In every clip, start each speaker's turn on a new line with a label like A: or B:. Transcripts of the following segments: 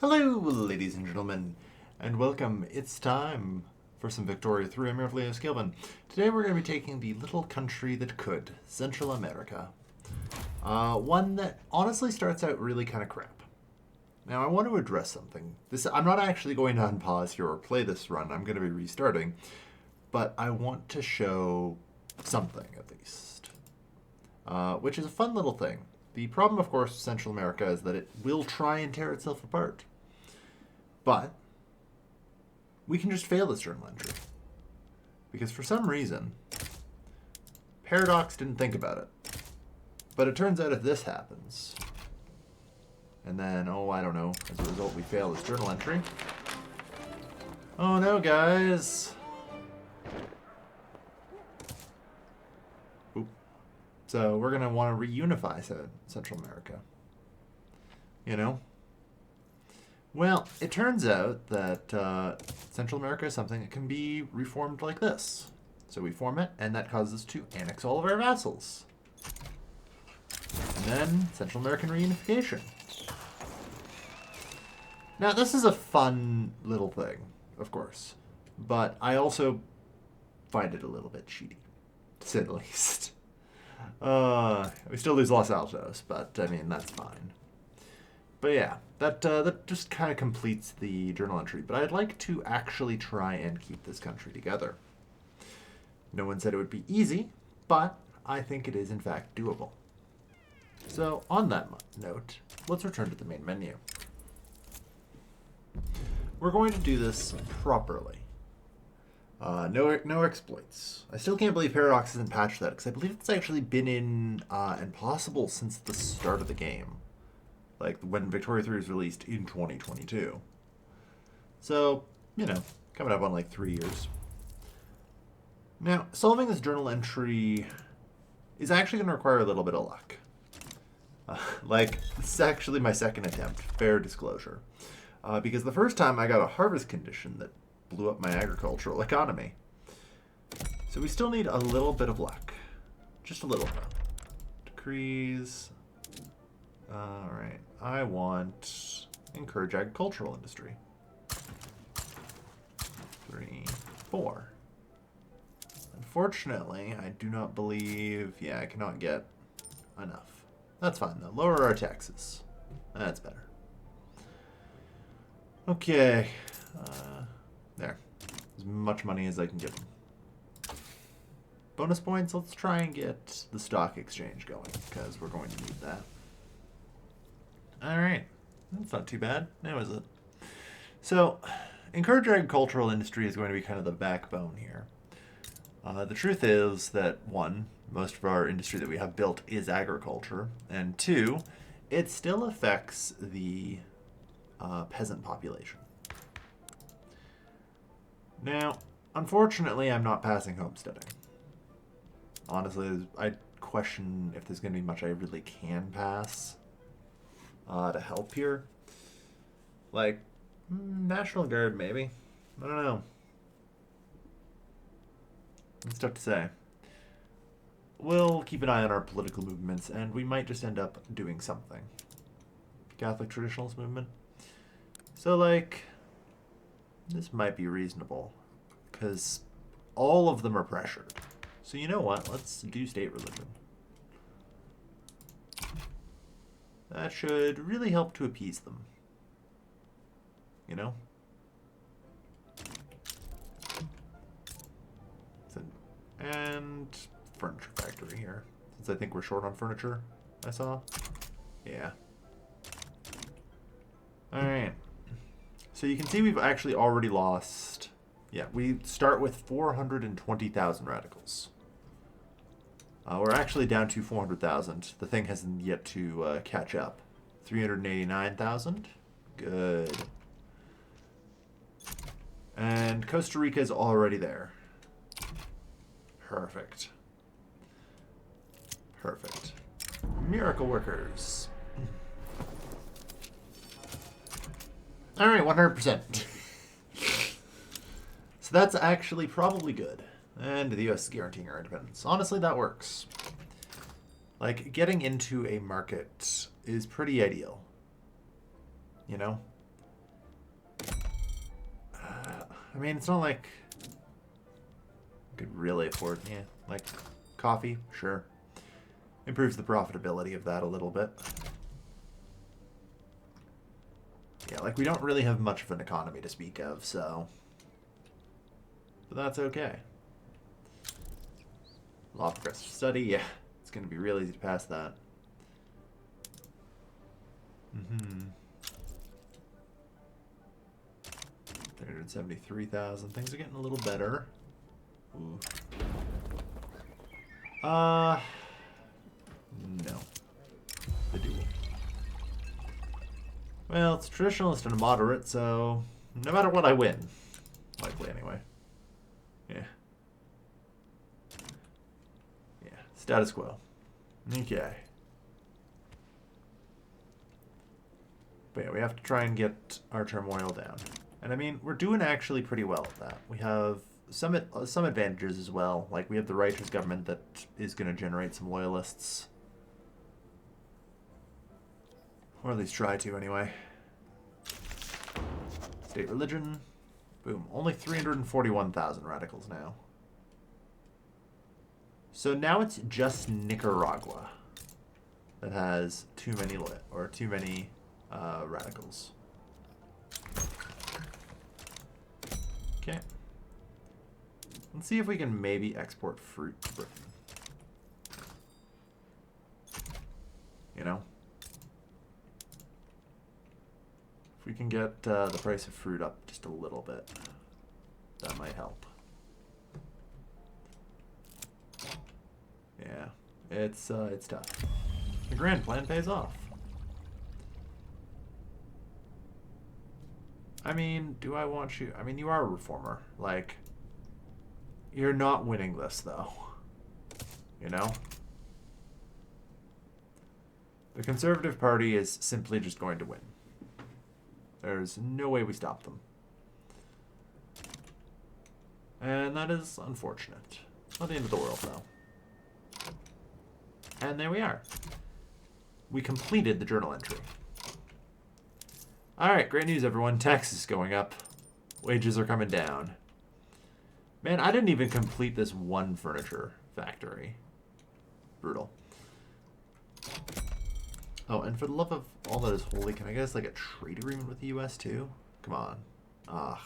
A: Hello, ladies and gentlemen, and welcome. It's time for some Victoria 3. I'm Leo Skilman. Today we're going to be taking the little country that could, Central America. One that honestly starts out really kind of crap. Now, I want to address something. I'm not actually going to unpause here or play this run. I'm going to be restarting. But I want to show something, at least. Which is a fun little thing. The problem, of course, with Central America is that it will try and tear itself apart. But we can just fail this journal entry. Because for some reason, Paradox didn't think about it. But it turns out if this happens, and then, I don't know, as a result we fail this journal entry. Oh no, guys. Oop. So we're going to want to reunify Central America. You know? Well, it turns out that Central America is something that can be reformed like this. So we form it, and that causes us to annex all of our vassals. And then Central American reunification. Now, this is a fun little thing, of course. But I also find it a little bit cheaty, to say the least. We still lose Los Altos, but, I mean, that's fine. But yeah, that just kind of completes the journal entry. But I'd like to actually try and keep this country together. No one said it would be easy, but I think it is in fact doable. So on that note, let's return to the main menu. We're going to do this properly. No exploits. I still can't believe Paradox hasn't patched that, because I believe it's actually been in Impossible since the start of the game. Like when Victoria 3 was released in 2022. So, you know, coming up on like 3 years. Now, solving this journal entry is actually going to require a little bit of luck. This is actually my second attempt, fair disclosure. Because the first time I got a harvest condition that blew up my agricultural economy. So we still need a little bit of luck. Just a little bit. Decrees. Alright, I want encourage agricultural industry. 3, 4. Unfortunately, I do not believe, I cannot get enough. That's fine though, lower our taxes. That's better. Okay, there. As much money as I can give them. Bonus points, let's try and get the stock exchange going, because we're going to need that. Alright, that's not too bad, now is it? So, encourage agricultural industry is going to be kind of the backbone here. The truth is that, one, most of our industry that we have built is agriculture, and two, it still affects the peasant population. Now, unfortunately, I'm not passing homesteading. Honestly, I question if there's going to be much I really can pass to help here. Like, National Guard, maybe. I don't know. It's tough to say. We'll keep an eye on our political movements, and we might just end up doing something. Catholic Traditionalist Movement. So, this might be reasonable, because all of them are pressured. So you know what? Let's do state religion. That should really help to appease them. You know? And furniture factory here. Since I think we're short on furniture, I saw. Yeah. Alright. So you can see we've actually already lost... Yeah, we start with 420,000 radicals. We're actually down to 400,000. The thing hasn't yet to catch up. 389,000. Good. And Costa Rica is already there. Perfect. Perfect. Miracle workers. Alright, 100%. So that's actually probably good. And the US is guaranteeing our independence. Honestly, that works. Like, getting into a market is pretty ideal. You know? I mean, it's not like I could really afford, yeah, like coffee, sure. Improves the profitability of that a little bit. Yeah, like we don't really have much of an economy to speak of, so. But that's okay. Law of progressive study, yeah. It's going to be real easy to pass that. Mm-hmm. 373,000. Things are getting a little better. Ooh. No. The duel. Well, it's traditionalist and a moderate, so no matter what, I win. Likely, anyway. Yeah. Yeah. Status quo. Okay. But yeah, we have to try and get our turmoil down. And I mean, we're doing actually pretty well at that. We have some advantages as well. Like, we have the righteous government that is going to generate some loyalists. Or at least try to, anyway. State religion. Boom. Only 341,000 radicals now. So now it's just Nicaragua that has too many radicals. Okay. Let's see if we can maybe export fruit to Britain. You know? If we can get the price of fruit up just a little bit, that might help. Yeah, it's tough. The grand plan pays off. I mean, do I want you? I mean, you are a reformer. Like, you're not winning this, though. You know? The Conservative Party is simply just going to win. There's no way we stop them. And that is unfortunate. Not the end of the world, though. And there we are. We completed the journal entry. Alright, great news, everyone. Taxes is going up. Wages are coming down. Man, I didn't even complete this one furniture factory. Brutal. Oh, and for the love of all that is holy, can I get us like a trade agreement with the US too? Come on. Ugh.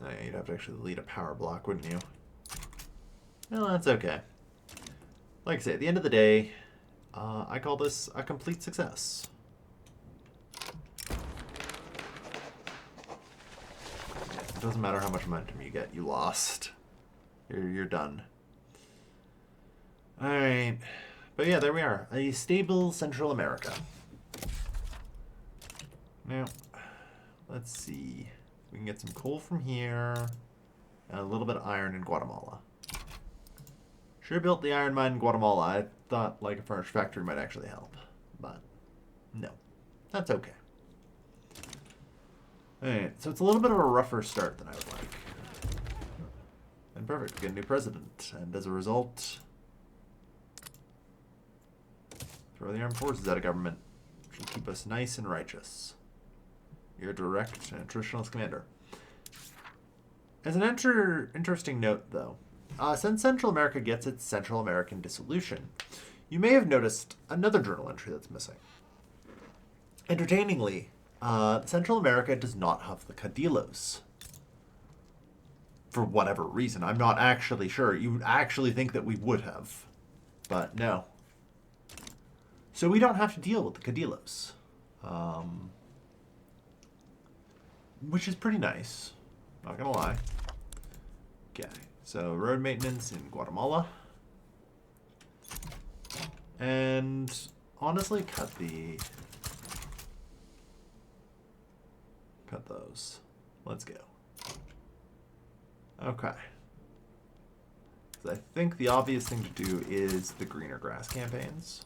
A: Oh, yeah, you'd have to actually lead a power block, wouldn't you? No, that's okay. Like I say, at the end of the day, I call this a complete success. It doesn't matter how much momentum you get, you lost. You're done. Alright. But yeah, there we are. A stable Central America. Now, let's see. We can get some coal from here. And a little bit of iron in Guatemala. Sure built the iron mine in Guatemala. I thought like a furniture factory might actually help. But no. That's okay. Alright, so it's a little bit of a rougher start than I would like. And perfect, we get a new president. And as a result, throw the armed forces out of government. Which will keep us nice and righteous. You're direct and traditionalist commander. As an interesting note, though, since Central America gets its Central American dissolution, you may have noticed another journal entry that's missing. Entertainingly, Central America does not have the Caudillos. For whatever reason. I'm not actually sure. You would actually think that we would have. But no. So we don't have to deal with the Caudillos. Which is pretty nice. Not gonna lie. Okay. So road maintenance in Guatemala. And honestly, cut those. Let's go. Okay. So I think the obvious thing to do is the greener grass campaigns.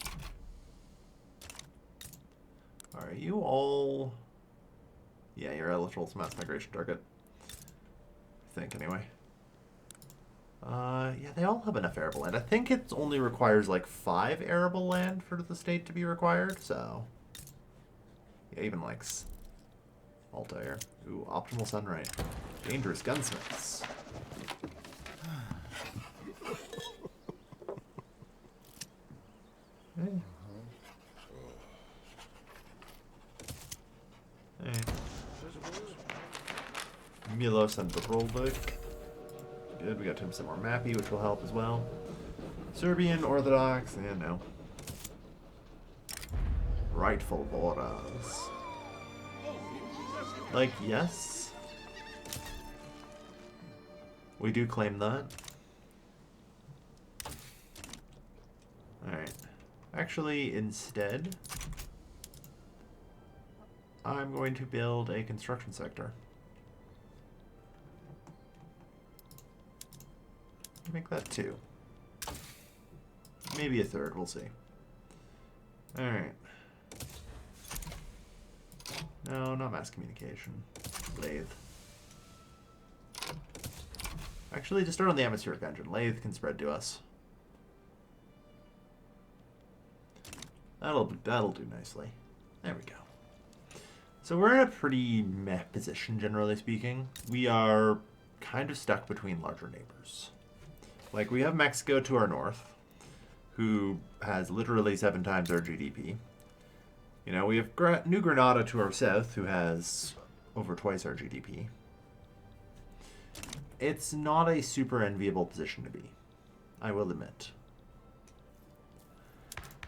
A: Are you all... Yeah, you're eligible to mass migration target. I think, anyway. Yeah, they all have enough arable land. I think it only requires like 5 arable land for the state to be required, so... Yeah, even like... Altair. Ooh, optimal sunray. Dangerous gunsmiths. Hey. Hey. Milos and Dobrolvik. Good, we got him some more Mappy, which will help as well. Serbian, Orthodox, and no. Rightful borders. Like, yes. We do claim that. Alright. Actually, instead, I'm going to build a construction sector. Make that 2. Maybe a 3rd, we'll see. Alright. No, not mass communication. Lathe. Actually, to start on the atmospheric engine, Lathe can spread to us. That'll do nicely. There we go. So we're in a pretty meh position, generally speaking. We are kind of stuck between larger neighbors. Like, we have Mexico to our north, who has literally 7 times our GDP. You know, we have New Granada to our south, who has over twice our GDP. It's not a super enviable position to be, I will admit.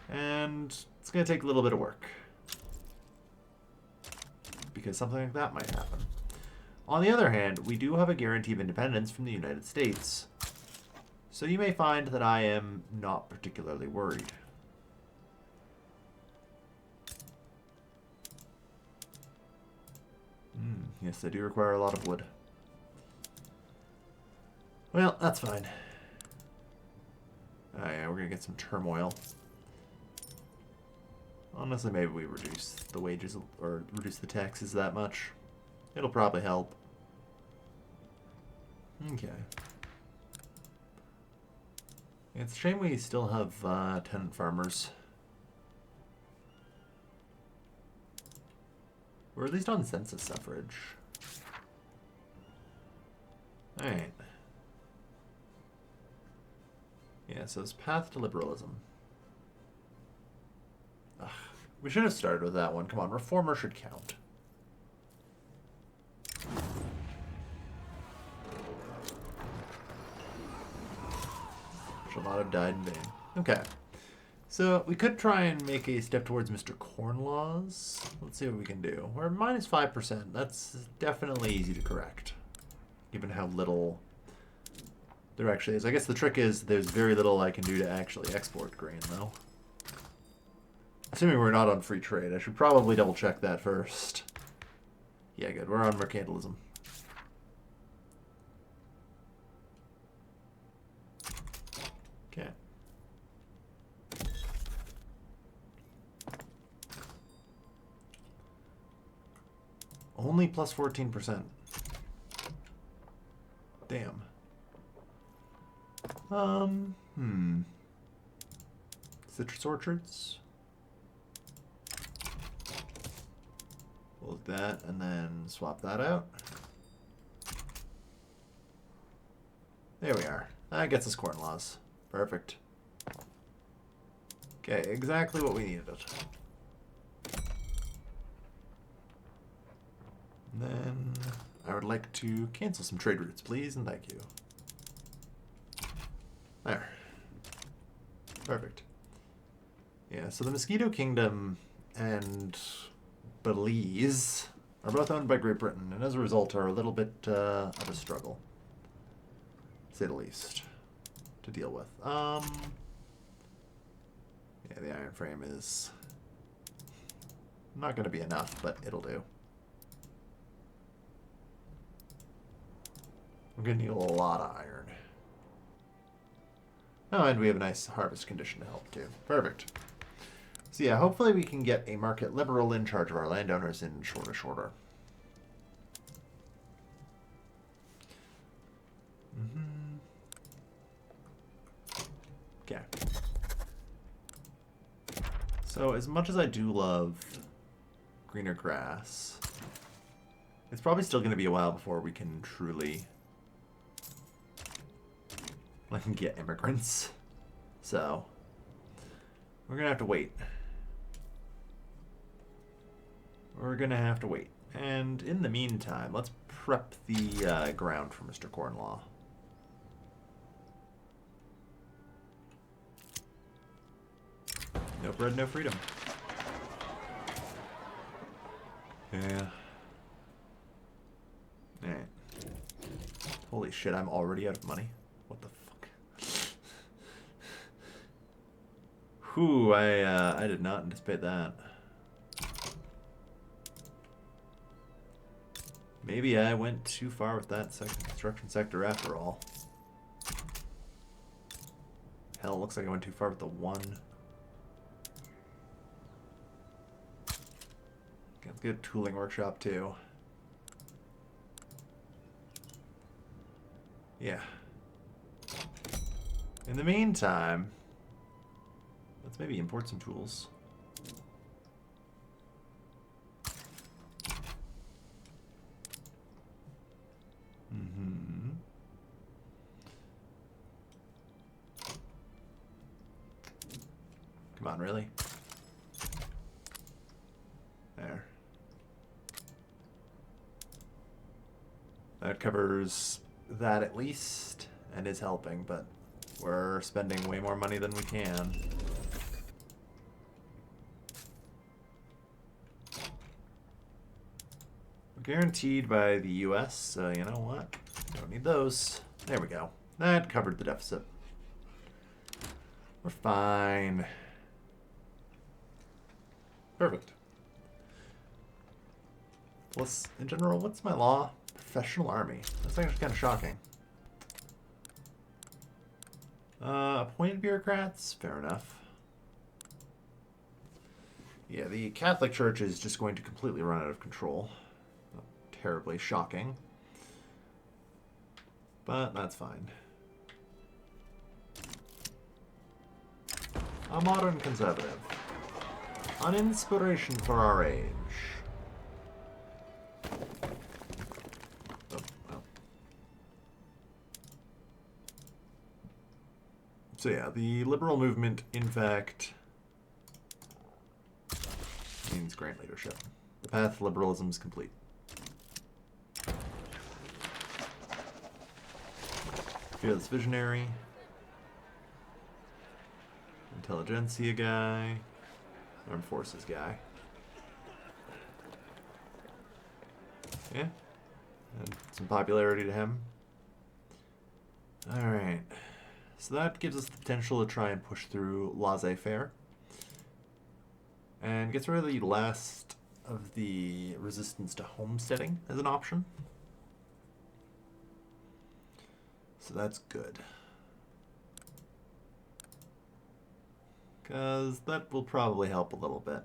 A: And it's going to take a little bit of work, because something like that might happen. On the other hand, we do have a guarantee of independence from the United States, so you may find that I am not particularly worried. Yes, they do require a lot of wood. Well, that's fine. Oh yeah, we're gonna get some turmoil. Honestly, maybe we reduce the wages or reduce the taxes that much. It'll probably help. Okay. It's a shame we still have tenant farmers. We're at least on census suffrage. Alright. Yeah, so it's path to liberalism. Ugh, we should have started with that one. Come on, reformer should count. Should not have died in vain. Okay. So we could try and make a step towards Mr. Cornlaws. Let's see what we can do. We're minus 5%. That's definitely easy to correct, given how little there actually is. I guess the trick is there's very little I can do to actually export grain, though. Assuming we're not on free trade. I should probably double check that first. Yeah, good. We're on mercantilism. Okay. Only plus 14%. Damn. Citrus orchards. We'll do that and then swap that out. There we are. That gets us corn laws. Perfect. Okay, exactly what we needed. And then I would like to cancel some trade routes, please, and thank you. There. Perfect. Yeah, so the Mosquito Kingdom and Belize are both owned by Great Britain, and as a result are a little bit of a struggle, to say the least, to deal with. Yeah, the iron frame is not going to be enough, but it'll do. We're going to need a lot of iron. Oh, and we have a nice harvest condition to help, too. Perfect. So yeah, hopefully we can get a market liberal in charge of our landowners in shortish order. Okay. So as much as I do love greener grass, It's probably still going to be a while before we can truly get immigrants. So, we're going to have to wait. We're going to have to wait. And in the meantime, let's prep the ground for Mr. Cornlaw. No bread, no freedom. Yeah. Alright. Holy shit, I'm already out of money. What the fuck? Whew, I did not anticipate that. Maybe I went too far with that construction sector after all. Hell, looks like I went too far with the one. Okay, let's get a tooling workshop too. Yeah. In the meantime, let's maybe import some tools. Come on, really? There. That covers that at least, and is helping, but we're spending way more money than we can. We're guaranteed by the US, so you know what? Don't need those. There we go. That covered the deficit. We're fine. Perfect. Plus, in general, what's my law? Professional army. That's actually kind of shocking. Appointed bureaucrats? Fair enough. Yeah, the Catholic Church is just going to completely run out of control. Not terribly shocking. But that's fine. A modern conservative. An inspiration for our age. Oh, well. So yeah, the liberal movement, in fact, means grant leadership. The path to liberalism is complete. Fearless visionary. Intelligentsia guy. Armed forces guy. Yeah. And some popularity to him. Alright. So that gives us the potential to try and push through laissez-faire. And gets rid of the last of the resistance to homesteading as an option. So that's good. Because that will probably help a little bit.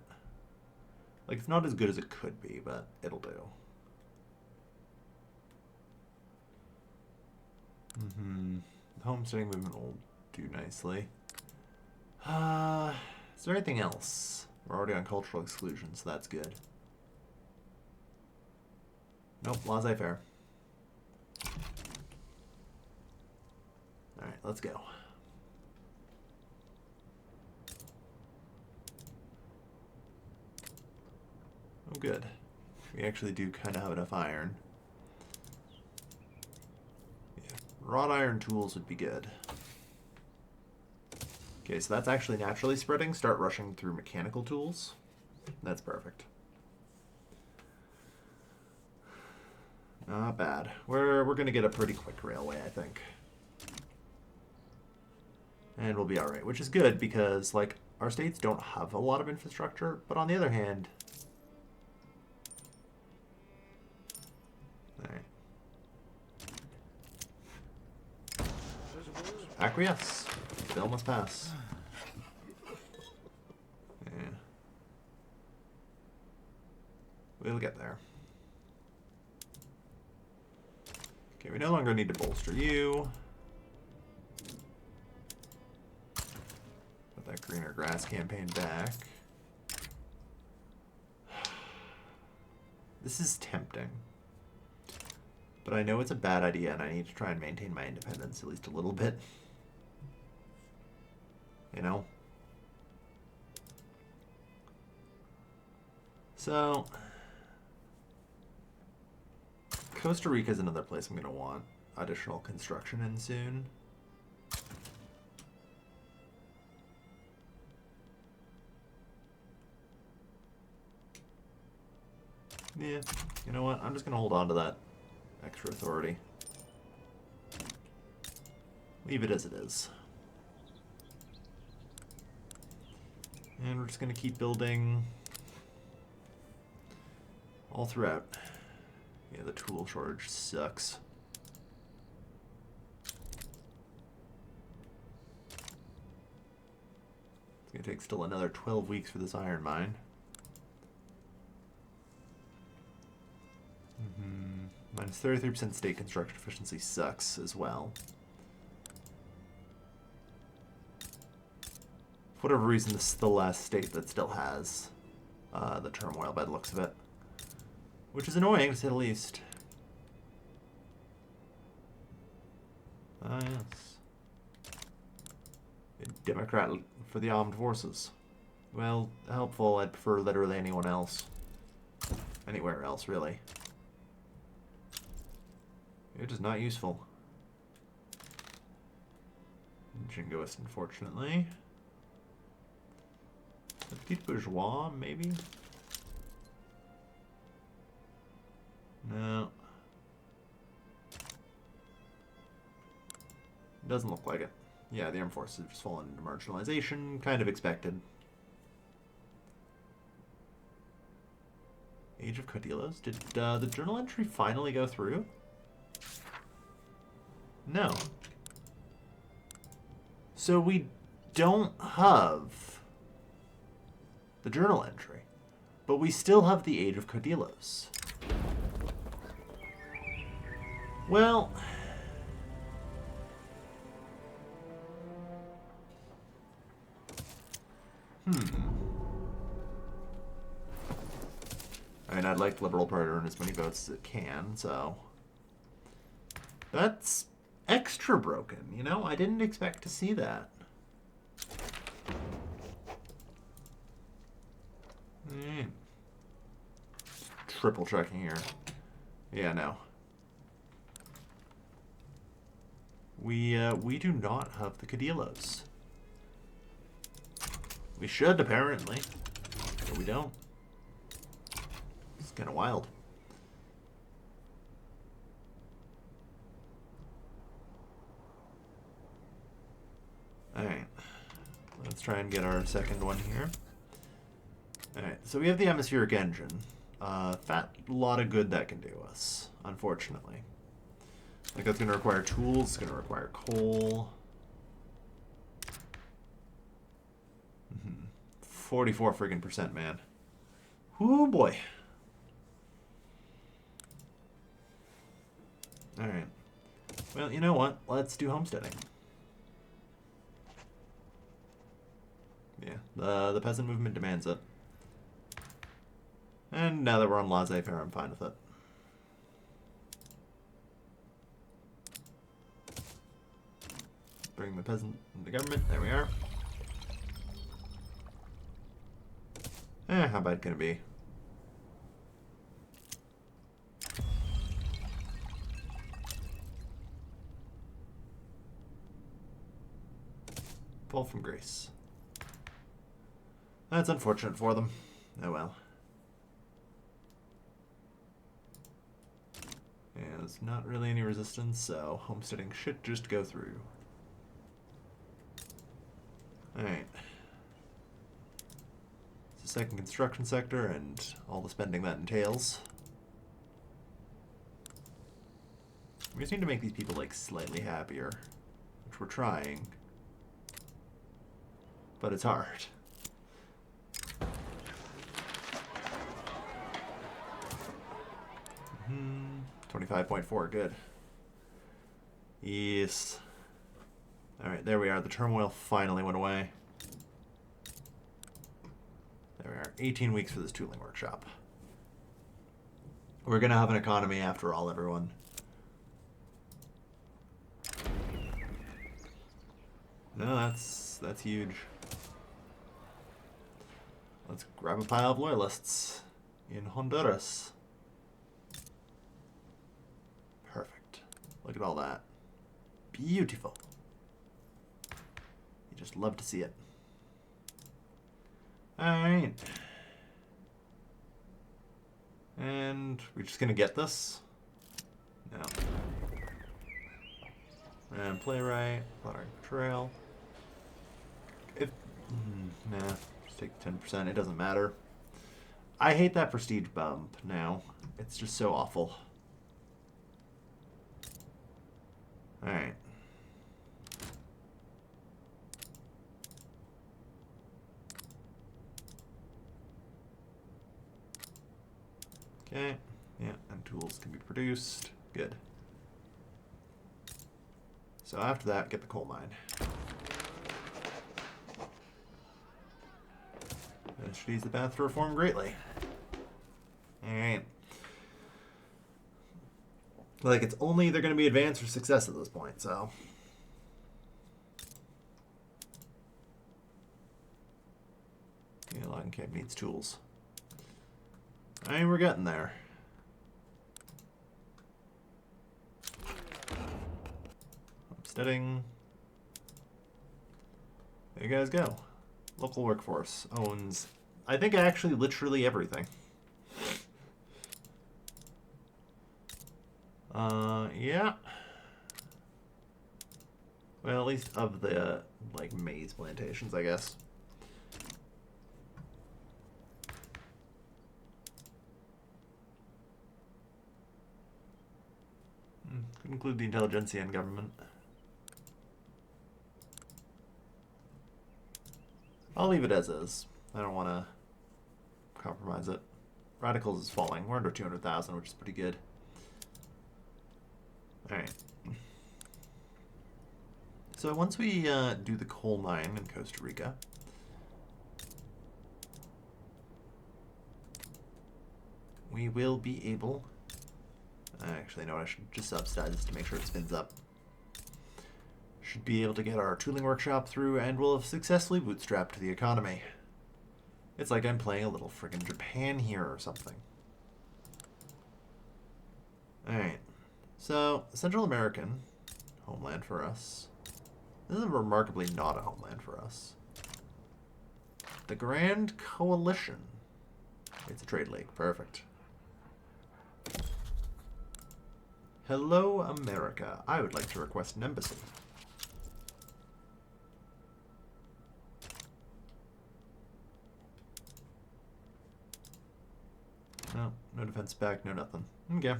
A: Like, it's not as good as it could be, but it'll do. The homesteading movement will do nicely. Is there anything else? We're already on cultural exclusion, so that's good. Nope, laissez-faire. Alright, let's go. Oh, good. We actually do kind of have enough iron. Yeah, wrought iron tools would be good. Okay, so that's actually naturally spreading. Start rushing through mechanical tools. That's perfect. Not bad. We're going to get a pretty quick railway, I think. And we'll be alright, which is good because, like, our states don't have a lot of infrastructure, but on the other hand... Alright. Acquiesce. Bill must pass. Yeah. We'll get there. Okay, we no longer need to bolster you. Put that greener grass campaign back. This is tempting. But I know it's a bad idea, and I need to try and maintain my independence at least a little bit. You know? So, Costa Rica is another place I'm going to want additional construction in soon. Yeah, you know what? I'm just going to hold on to that extra authority. Leave it as it is. And we're just going to keep building all throughout. Yeah, the tool shortage sucks. It's going to take still another 12 weeks for this iron mine. Minus 33% state construction efficiency sucks as well. For whatever reason, this is the last state that still has the turmoil by the looks of it. Which is annoying, to say the least. Ah, yes. A Democrat for the armed forces. Well, helpful. I'd prefer literally anyone else. Anywhere else, really. You're just not useful. Jingoist, unfortunately. The Petit Bourgeois, maybe? No. Doesn't look like it. Yeah, the armed forces have just fallen into marginalization. Kind of expected. Age of Codilos. Did the journal entry finally go through? No. So we don't have the journal entry, but we still have the Age of Codilos. Well, I mean, I'd like the Liberal Party to earn as many votes as it can, so that's extra broken, you know? I didn't expect to see that. Triple checking here. Yeah, no. We do not have the Codilos. We should, apparently, but we don't. It's kind of wild. Alright. Let's try and get our second one here. Alright, so we have the atmospheric engine. Fat lot of good that can do us, unfortunately. Like, that's going to require tools, it's going to require coal. 44 friggin' percent, man. Whoo boy. Alright. Well, you know what? Let's do homesteading. Yeah, the peasant movement demands it. And now that we're on laissez-faire, I'm fine with it. Bring the peasant into government. There we are. How bad can it be? Fall from grace. That's unfortunate for them. Oh well. Yeah, there's not really any resistance, so homesteading should just go through. Alright. It's the second construction sector and all the spending that entails. We just need to make these people, like, slightly happier, which we're trying. But it's hard. 25.4, good. Yes. Alright, there we are. The turmoil finally went away. There we are. 18 weeks for this tooling workshop. We're going to have an economy after all, everyone. No, that's huge. Let's grab a pile of loyalists in Honduras. Perfect. Look at all that. Beautiful. You just love to see it. Alright. And we're just gonna get this? No. And playwright, plottering trail. If nah, just take 10%, it doesn't matter. I hate that prestige bump now. It's just so awful. Alright. Okay. Yeah, and tools can be produced. Good. So after that, get the coal mine. This should ease the path to reform greatly. Alright. Like, it's only either going to be advance or success at this point, so. Yeah, logging camp needs tools. Alright, we're getting there. Homesteading. There you guys go. Local workforce owns, I think, actually literally everything. Yeah. Well, at least of the, like, maize plantations, I guess. Could include the intelligentsia and government. I'll leave it as is. I don't want to compromise it. Radicals is falling. We're under 200,000, which is pretty good. Alright. So once we do the coal mine in Costa Rica, we will be able... Actually, no, I should just subsidize this to make sure it spins up. Should be able to get our tooling workshop through, and we'll have successfully bootstrapped the economy. It's like I'm playing a little friggin' Japan here or something. Alright. So, Central American, homeland for us. This is remarkably not a homeland for us. The Grand Coalition. It's a trade league. Perfect. Hello, America. I would like to request an embassy. No, no defense back, no nothing. Okay.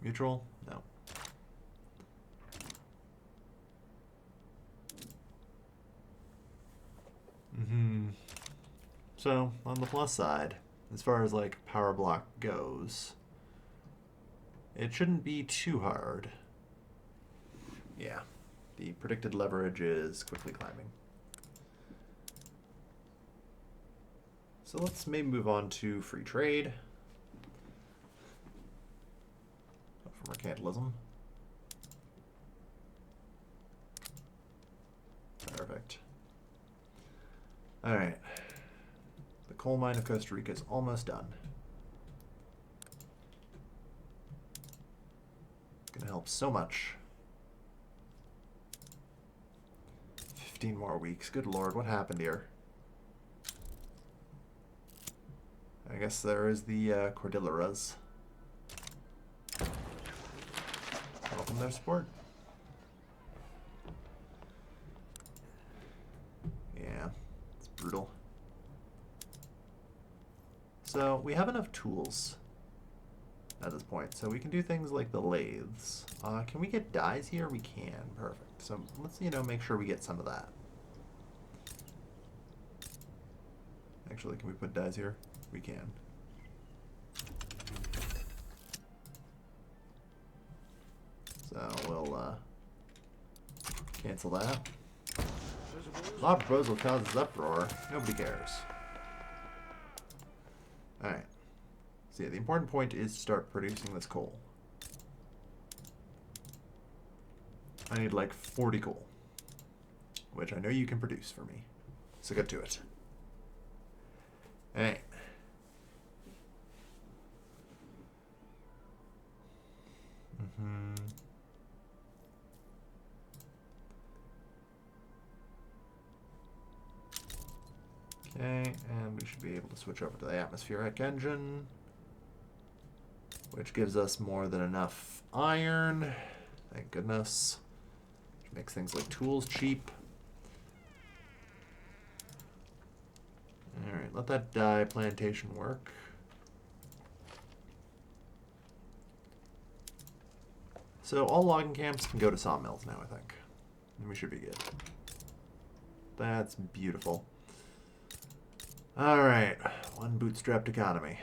A: Mutual? No. So, on the plus side, as far as, like, power block goes, it shouldn't be too hard. Yeah. The predicted leverage is quickly climbing. So let's maybe move on to free trade. For mercantilism. Perfect. Alright. The coal mine of Costa Rica is almost done. Gonna help so much. 15 more weeks. Good lord, what happened here? I guess there is the Cordilleras. Welcome their support. Yeah, it's brutal. So we have enough tools at this point, so we can do things like the lathes. Can we get dyes here? We can. Perfect. So let's, make sure we get some of that. Actually, can we put dyes here? We can. So we'll cancel that. Law proposal causes uproar. Nobody cares. Alright. So yeah, the important point is to start producing this coal. I need like 40 coal. which I know you can produce for me. So get to it. All right. Okay, and we should be able to switch over to the atmospheric engine, which gives us more than enough iron. Thank goodness. Which makes things like tools cheap. Alright, let that dye plantation work. So all logging camps can go to sawmills now, I think. And we should be good. That's beautiful. Alright, one bootstrapped economy.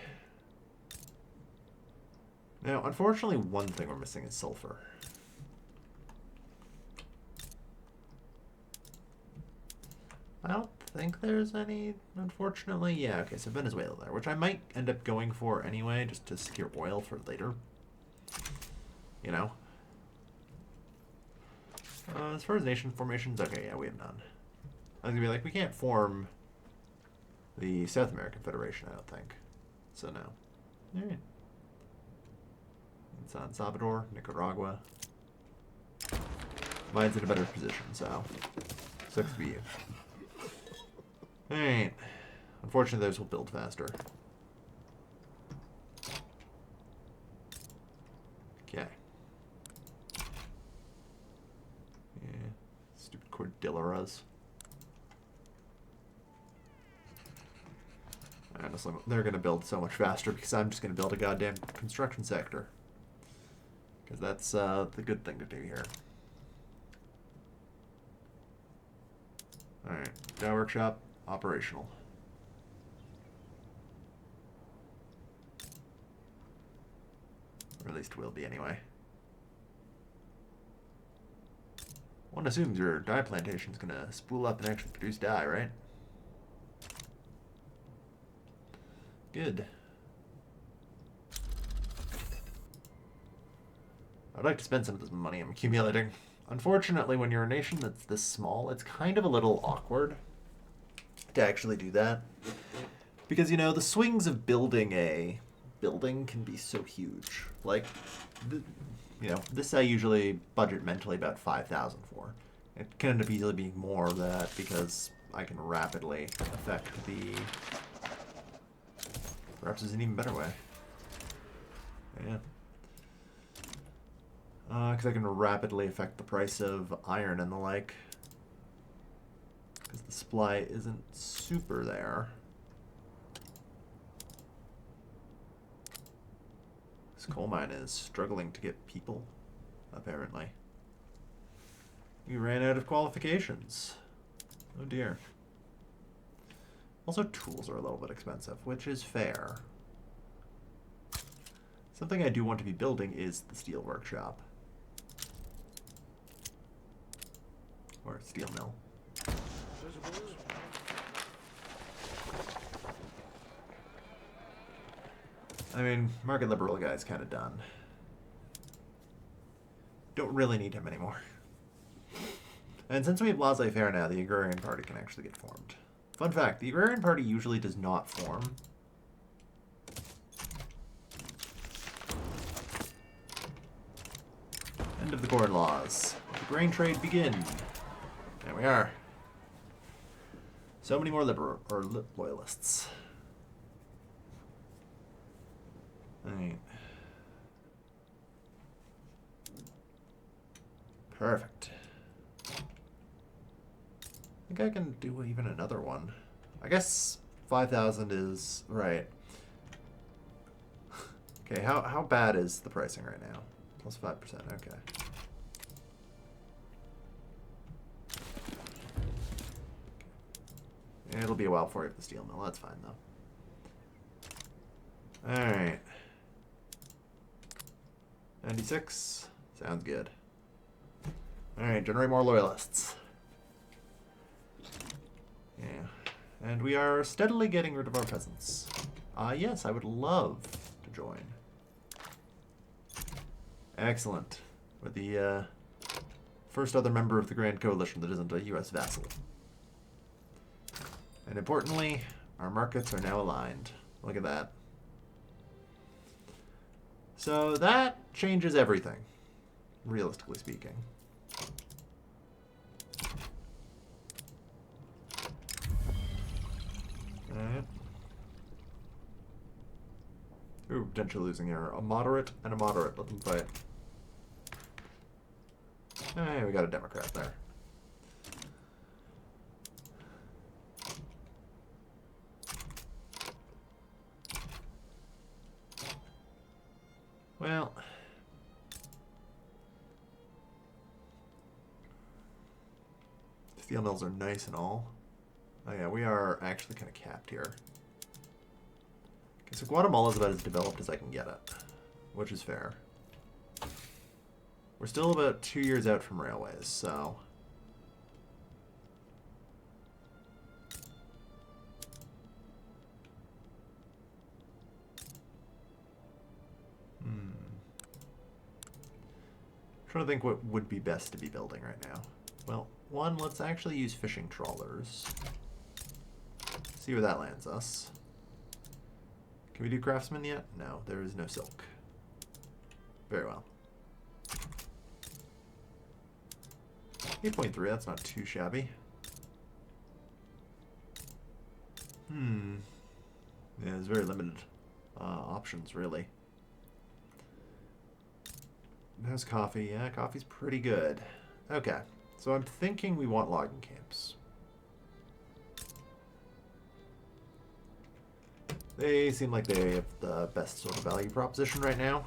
A: Now, unfortunately, one thing we're missing is sulfur. I don't think there's any, unfortunately. Yeah, okay, so Venezuela there, which I might end up going for anyway, just to secure oil for later. You know? As far as nation formations, okay, yeah, we have none. I was gonna be like, we can't form the South American Federation, I don't think. So no. Alright. San Salvador, Nicaragua. Mine's in a better position, so sucks to be you. Alright. Unfortunately, those will build faster. Okay. Yeah. Stupid Cordilleras. Honestly, they're going to build so much faster because I'm just going to build a goddamn construction sector. Because that's the good thing to do here. Alright, dye workshop, operational. Or at least will be anyway. One assumes your dye plantation is going to spool up and actually produce dye, right? Good. I'd like to spend some of this money I'm accumulating. Unfortunately, when you're a nation that's this small, it's kind of a little awkward to actually do that. Because, you know, the swings of building a building can be so huge. Like, you know, this I usually budget mentally about 5,000 for. It can end up easily being more of that because I can rapidly affect the... Perhaps there's an even better way. Yeah. Because I can rapidly affect the price of iron and the like. Because the supply isn't super there. This coal mine is struggling to get people, apparently. We ran out of qualifications. Oh dear. Also, tools are a little bit expensive, which is fair. Something I do want to be building is the steel workshop. Or steel mill. I mean, market liberal guy's kind of done. Don't really need him anymore. And since we have laissez-faire now, the Agrarian Party can actually get formed. Fun fact, the Agrarian Party usually does not form. End of the corn laws. Let the grain trade begin. There we are. So many more loyalists. Alright. Perfect. I think I can do even another one. I guess 5,000 is right. Okay, how bad is the pricing right now? Plus 5%, okay. It'll be a while before we have the steel mill. That's fine, though. Alright. 96. Sounds good. Alright, generate more loyalists. Yeah. And we are steadily getting rid of our peasants. Yes, I would love to join. Excellent. With the First other member of the Grand Coalition that isn't a U.S. vassal. And importantly, our markets are now aligned. Look at that. So that changes everything, realistically speaking. Alright. Ooh, potentially losing here. A moderate and a moderate. Let them fight. Hey, we got a Democrat there. Well, steel mills are nice and all. Oh yeah, we are actually kind of capped here. Okay, so Guatemala's about as developed as I can get it, which is fair. We're still about 2 years out from railways, so... Trying to think what would be best to be building right now. Well, one, let's actually use fishing trawlers. See where that lands us. Can we do craftsman yet? No, there is no silk. Very well. 8.3, that's not too shabby. Yeah, there's very limited options, really. How's coffee? Yeah, coffee's pretty good. Okay, so I'm thinking we want logging camps. They seem like they have the best sort of value proposition right now.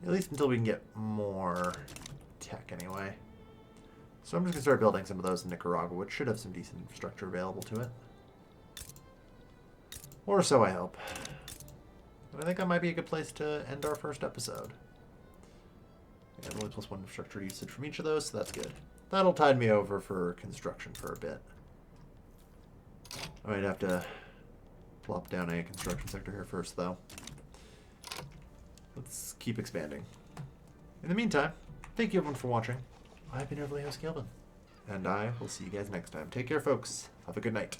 A: At least until we can get more tech anyway. So I'm just going to start building some of those in Nicaragua, which should have some decent infrastructure available to it. Or so I hope. And I think that might be a good place to end our first episode. And only +1 infrastructure usage from each of those, so that's good. That'll tide me over for construction for a bit. I might have to plop down a construction sector here first, though. Let's keep expanding. In the meantime, thank you everyone for watching. I've been Overly House Gilbin, and I will see you guys next time. Take care, folks. Have a good night.